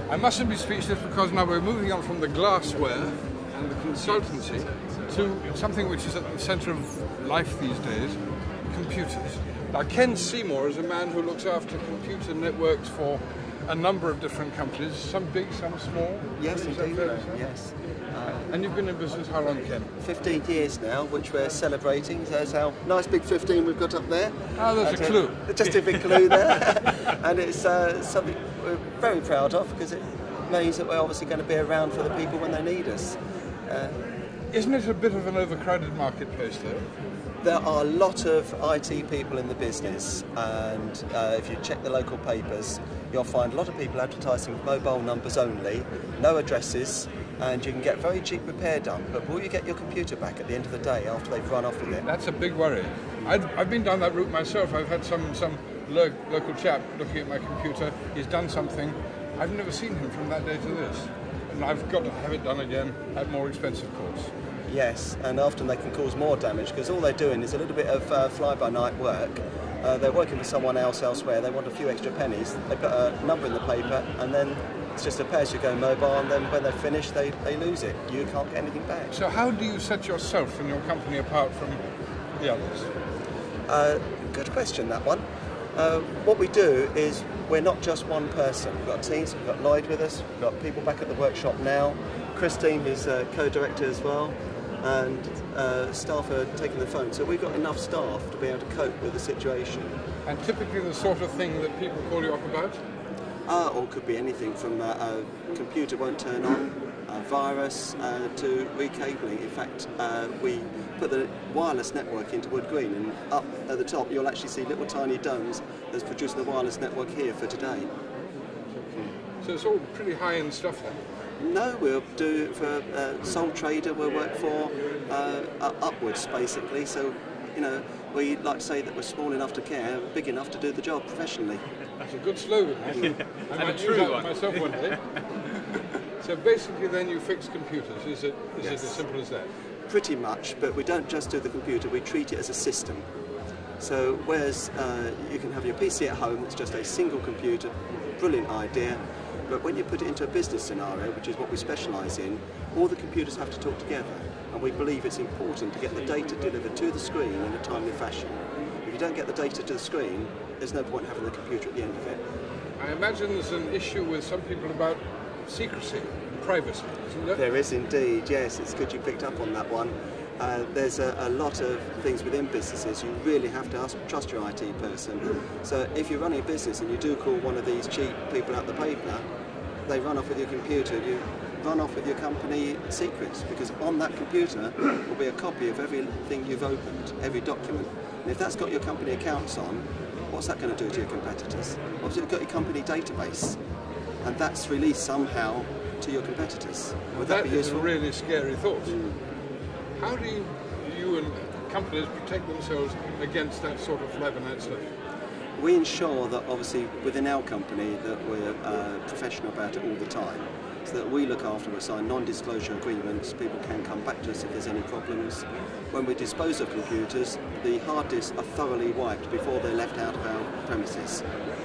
I mustn't be speechless because now we're moving on from the glassware and the consultancy to something which is at the centre of life these days, computers. Now Ken Seymour is a man who looks after computer networks for a number of different companies, some big, some small. Yes, indeed, yes. And you've been in business how long, Ken? 15 years now, which we're celebrating. There's our nice big 15 we've got up there. Oh, there's a clue. Just a big clue there. And it's something we're very proud of because it means that we're obviously going to be around for the people when they need us. Isn't it a bit of an overcrowded marketplace though? There are a lot of IT people in the business, and if you check the local papers, you'll find a lot of people advertising mobile numbers only, no addresses, and you can get very cheap repair done, but will you get your computer back at the end of the day after they've run off with it? That's a big worry. I've been down that route myself. I've had some local chap looking at my computer. He's done something. I've never seen him from that day to this. And I've got to have it done again at more expensive costs. Yes, and often they can cause more damage because all they're doing is a little bit of fly-by-night work. They're working for someone else elsewhere. They want a few extra pennies. They put a number in the paper, and then it's just a pay-as-you-go mobile, and then when they're finished, they lose it. You can't get anything back. So how do you set yourself and your company apart from the others? Good question, that one. What we do is we're not just one person. We've got teams. We've got Lloyd with us. We've got people back at the workshop now. Christine is co-director as well, and staff are taking the phone. So we've got enough staff to be able to cope with the situation. And typically the sort of thing that people call you up about? Or could be anything from a computer won't turn on, a virus, to recabling. In fact, we put the wireless network into wood green, and up at the top you'll actually see little tiny domes that's producing the wireless network here for today. So it's all pretty high-end stuff then? No, we'll do it for sole trader. We'll work for upwards basically. So, you know, we like to say that we're small enough to care, big enough to do the job professionally. That's a good slogan. I might use that myself one day. So basically, then you fix computers. Is it as simple as that? Pretty much, but we don't just do the computer. We treat it as a system. So whereas you can have your PC at home, it's just a single computer, brilliant idea. But when you put it into a business scenario, which is what we specialise in, all the computers have to talk together. And we believe it's important to get the data delivered to the screen in a timely fashion. If you don't get the data to the screen, there's no point having the computer at the end of it. I imagine there's an issue with some people about secrecy and privacy, isn't there? There is indeed, yes. It's good you picked up on that one. There's a lot of things within businesses. You really have to trust your IT person. So if you're running a business and you do call one of these cheap people out the paper, they run off with your computer, you run off with your company secrets, because on that computer will be a copy of everything you've opened, every document. And if that's got your company accounts on, what's that going to do to your competitors? Obviously you've got your company database, and that's released somehow to your competitors. Would that be useful? That is a really scary thought. How do you and companies protect themselves against that sort of fly-by-night stuff? We ensure that obviously within our company that we're professional about it all the time, so that we look after, we sign non-disclosure agreements, people can come back to us if there's any problems. When we dispose of computers, the hard disks are thoroughly wiped before they're left out of our premises,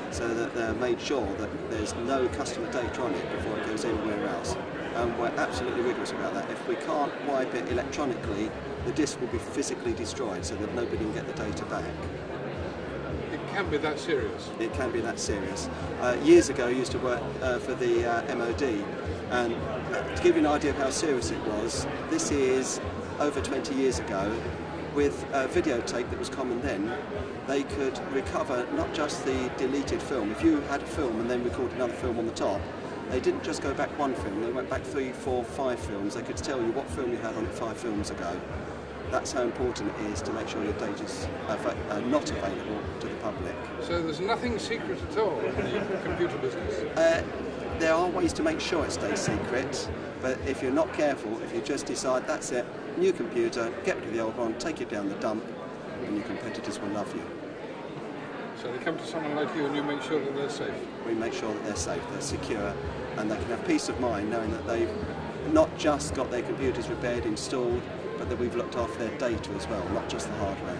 so that they're made sure that there's no customer data on it before it goes anywhere else. And we're absolutely rigorous about that. If we can't wipe it electronically, the disk will be physically destroyed so that nobody can get the data back. It can be that serious? It can be that serious. Years ago I used to work for the MOD, and to give you an idea of how serious it was, this is over 20 years ago. With videotape that was common then, they could recover not just the deleted film. If you had a film and then recorded another film on the top, they didn't just go back one film, they went back 3, 4, 5 films. They could tell you what film you had on it 5 films ago. That's how important it is to make sure your data's not available to the public. So there's nothing secret at all in the computer business? There are ways to make sure it stays secret, but if you're not careful, if you just decide, that's it, new computer, get rid of the old one, take it down the dump, and your competitors will love you. So they come to someone like you and you make sure that they're safe? We make sure that they're safe, they're secure, and they can have peace of mind knowing that they've not just got their computers repaired, installed, but that we've looked after their data as well, not just the hardware.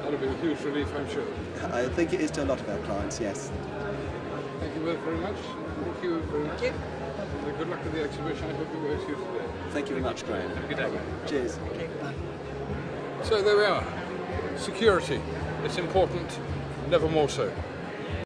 That'll be a huge relief, I'm sure. I think it is to a lot of our clients, yes. Thank you both very much. Thank you very much. Thank you. Good luck with the exhibition. I hope it works here today. Thank you very much, Graham. Good day. Cheers. Okay, bye. So there we are. Security. It's important, never more so.